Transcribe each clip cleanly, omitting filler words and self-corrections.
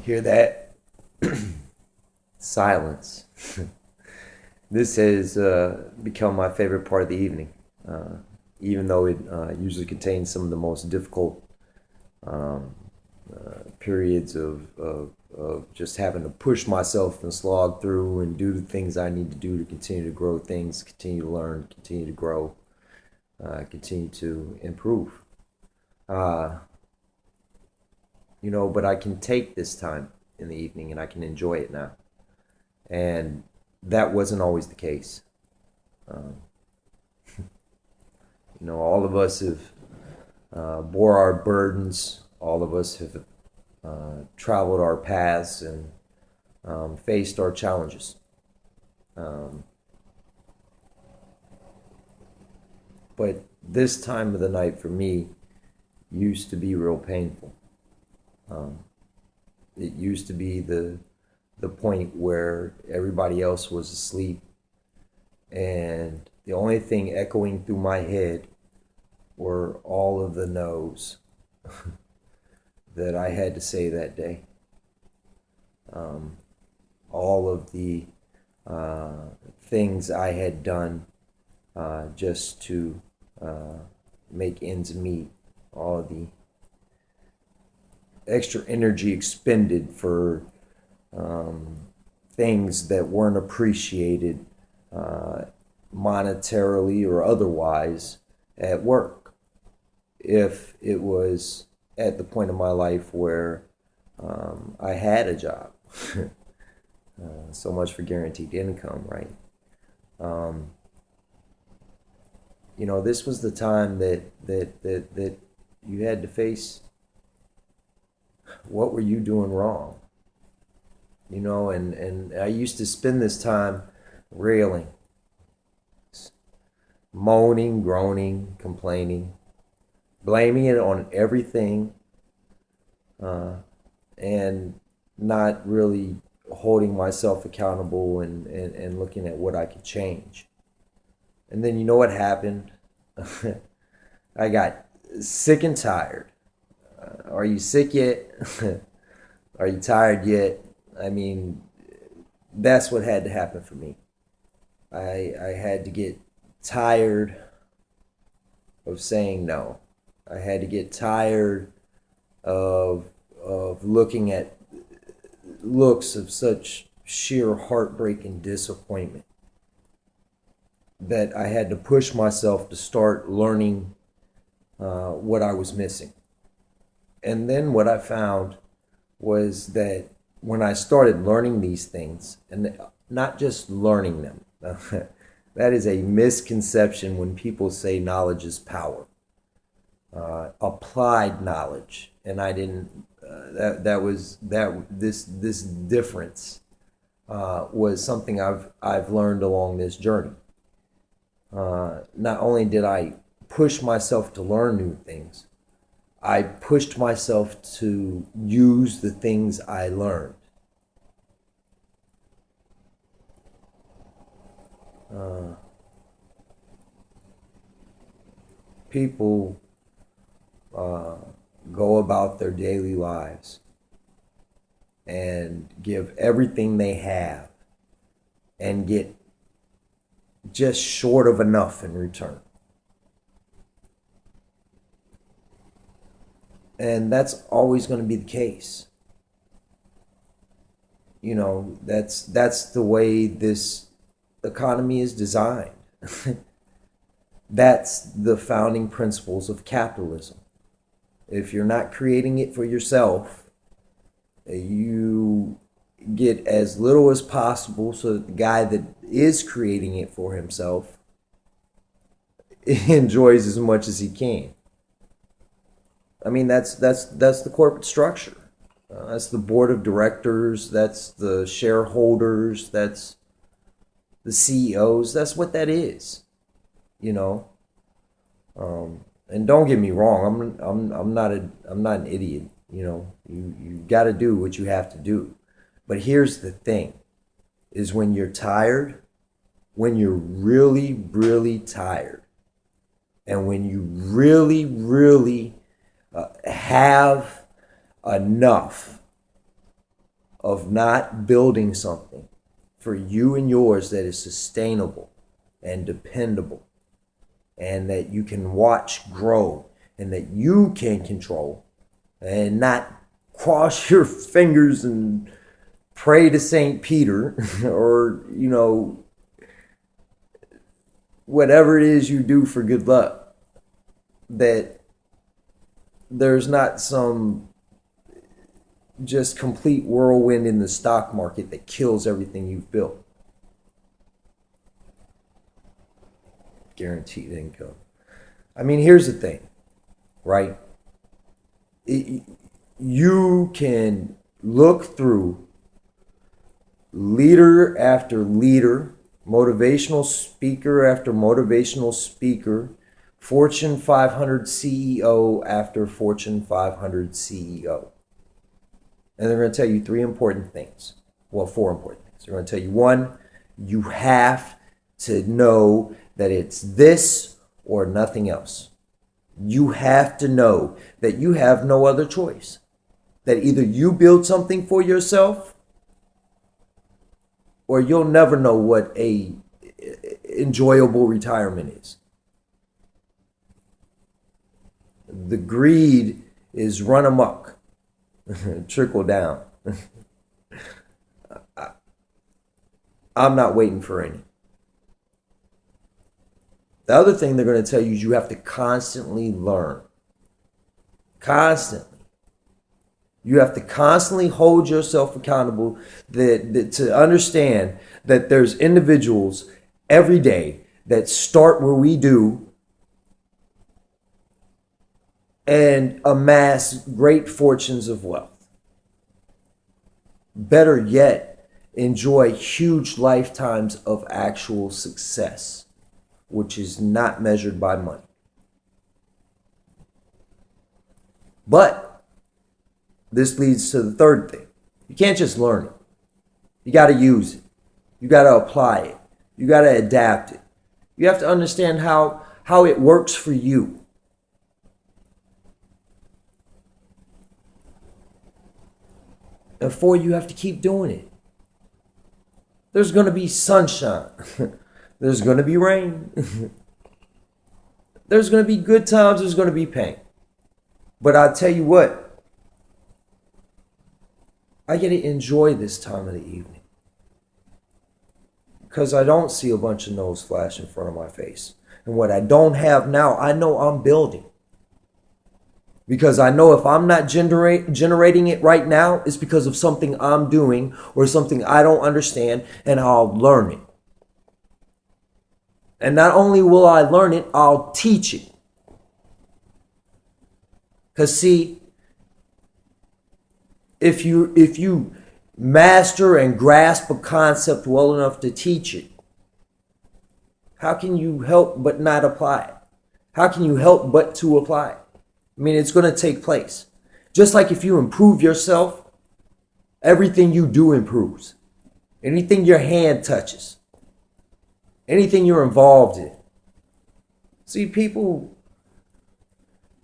Hear that? Silence. This has become my favorite part of the evening, uh, even though it usually contains some of the most difficult um, periods of just having to push myself and slog through and do the things I need to do to continue to grow things, continue to learn, continue to grow, continue to improve. Uh, but I can take this time in the evening and I can enjoy it now. And that wasn't always the case. Um, all of us have bore our burdens. All of us have traveled our paths and faced our challenges. Um, but this time of the night for me used to be real painful. Um, it used to be the point where everybody else was asleep, and the only thing echoing through my head were all of the no's that I had to say that day. Um, all of the things I had done just to make ends meet, all of the extra energy expended for um, things that weren't appreciated uh, monetarily or otherwise at work. If it was at the point of my life where I had a job, so much for guaranteed income, right? Um, this was the time that you had to face what were you doing wrong, and I used to spend this time railing, moaning, groaning, complaining, blaming it on everything, uh, and not really holding myself accountable and looking at what I could change. And then you know what happened? I got sick and tired. Are you sick yet? Are you tired yet? I mean, that's what had to happen for me. I had to get tired of saying no. I had to get tired of looking at looks of such sheer heartbreak and disappointment that I had to push myself to start learning what I was missing. And then what I found was that when I started learning these things, and not just learning them, that is a misconception when people say knowledge is power. Applied knowledge, and I didn't. That was that. This difference was something I've learned along this journey. Not only did I push myself to learn new things, I pushed myself to use the things I learned. Uh, People uh, go about their daily lives and give everything they have and get just short of enough in return. And that's always going to be the case. That's the way this economy is designed. That's the founding principles of capitalism. If you're not creating it for yourself, you get as little as possible so that the guy that is creating it for himself enjoys as much as he can. I mean, that's the corporate structure. That's the board of directors. That's the shareholders. That's the CEOs. That's what that is. You know. And don't get me wrong. I'm not an idiot. You got to do what you have to do. But here's the thing: is when you're tired, when you're really really tired, and when you really really have enough, of not building something for you and yours that is sustainable and dependable and that you can watch grow and that you can control, and not cross your fingers and pray to St. Peter or, whatever it is you do for good luck, that there's not some just complete whirlwind in the stock market that kills everything you've built. Guaranteed income. I mean, here's the thing, right? You can look through leader after leader, motivational speaker after motivational speaker, Fortune 500 CEO after Fortune 500 CEO. And they're going to tell you three important things. Well, four important things. They're going to tell you, one, you have to know that it's this or nothing else. You have to know that you have no other choice. That either you build something for yourself or you'll never know what a enjoyable retirement is. The greed is run amok, trickle down. I'm not waiting for any. The other thing they're going to tell you is you have to constantly learn. Constantly. You have to constantly hold yourself accountable that to understand that there's individuals every day that start where we do and amass great fortunes of wealth. Better yet, enjoy huge lifetimes of actual success, which is not measured by money. But this leads to the third thing. You can't just learn it. You got to use it. You got to apply it. You got to adapt it. You have to understand how it works for you. And four, you have to keep doing it. There's going to be sunshine. There's going to be rain. There's going to be good times. There's going to be pain. But I'll tell you what. I get to enjoy this time of the evening because I don't see a bunch of nose flash in front of my face. And what I don't have now, I know I'm building. Because I know if I'm not generating it right now, it's because of something I'm doing or something I don't understand, and I'll learn it. And not only will I learn it, I'll teach it. Because see, if you master and grasp a concept well enough to teach it, how can you help but not apply it? How can you help but to apply it? I mean, it's going to take place. Just like if you improve yourself, everything you do improves. Anything your hand touches, anything you're involved in. See, people,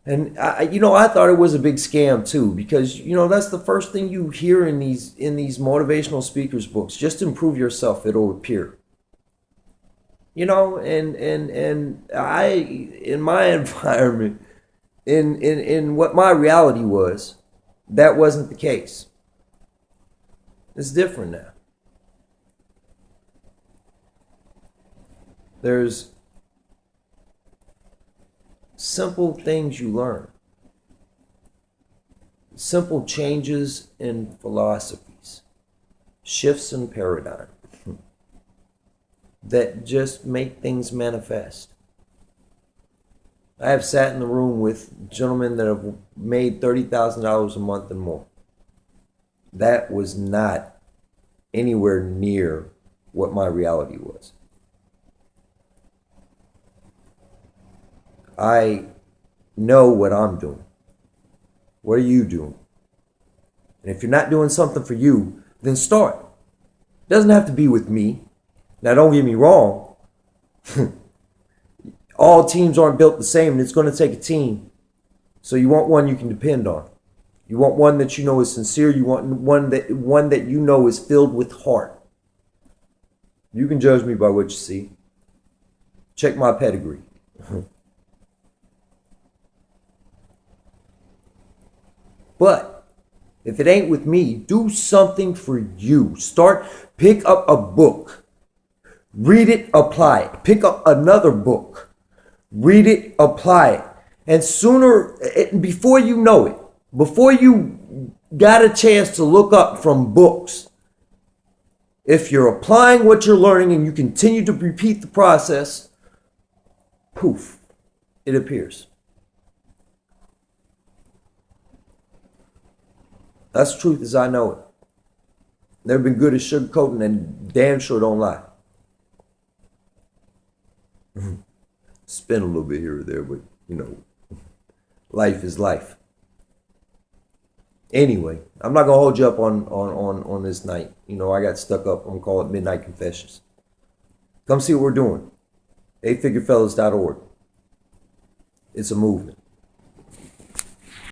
and I thought it was a big scam too, because that's the first thing you hear in these motivational speakers books. Just improve yourself, it'll appear. And I, in my environment, in what my reality was, that wasn't the case. It's different now. There's simple things you learn. Simple changes in philosophies. Shifts in paradigm. That just make things manifest. I have sat in the room with gentlemen that have made $30,000 a month and more. That was not anywhere near what my reality was. I know what I'm doing. What are you doing? And if you're not doing something for you, then start. It doesn't have to be with me. Now, don't get me wrong. All teams aren't built the same, and it's going to take a team. So you want one you can depend on. You want one that you know is sincere. You want one that you know is filled with heart. You can judge me by what you see. Check my pedigree. But if it ain't with me, do something for you. Pick up a book. Read it, apply it. Pick up another book. Read it, apply it. And before you know it, before you got a chance to look up from books, if you're applying what you're learning and you continue to repeat the process, poof, it appears. That's the truth as I know it. Never been good at sugarcoating and damn sure don't lie. Spin a little bit here or there, but life is life. Anyway, I'm not gonna hold you up on this night. I got stuck up. I'm gonna call it Midnight Confessions. Come see what we're doing. eightfigurefellas.org. It's a movement.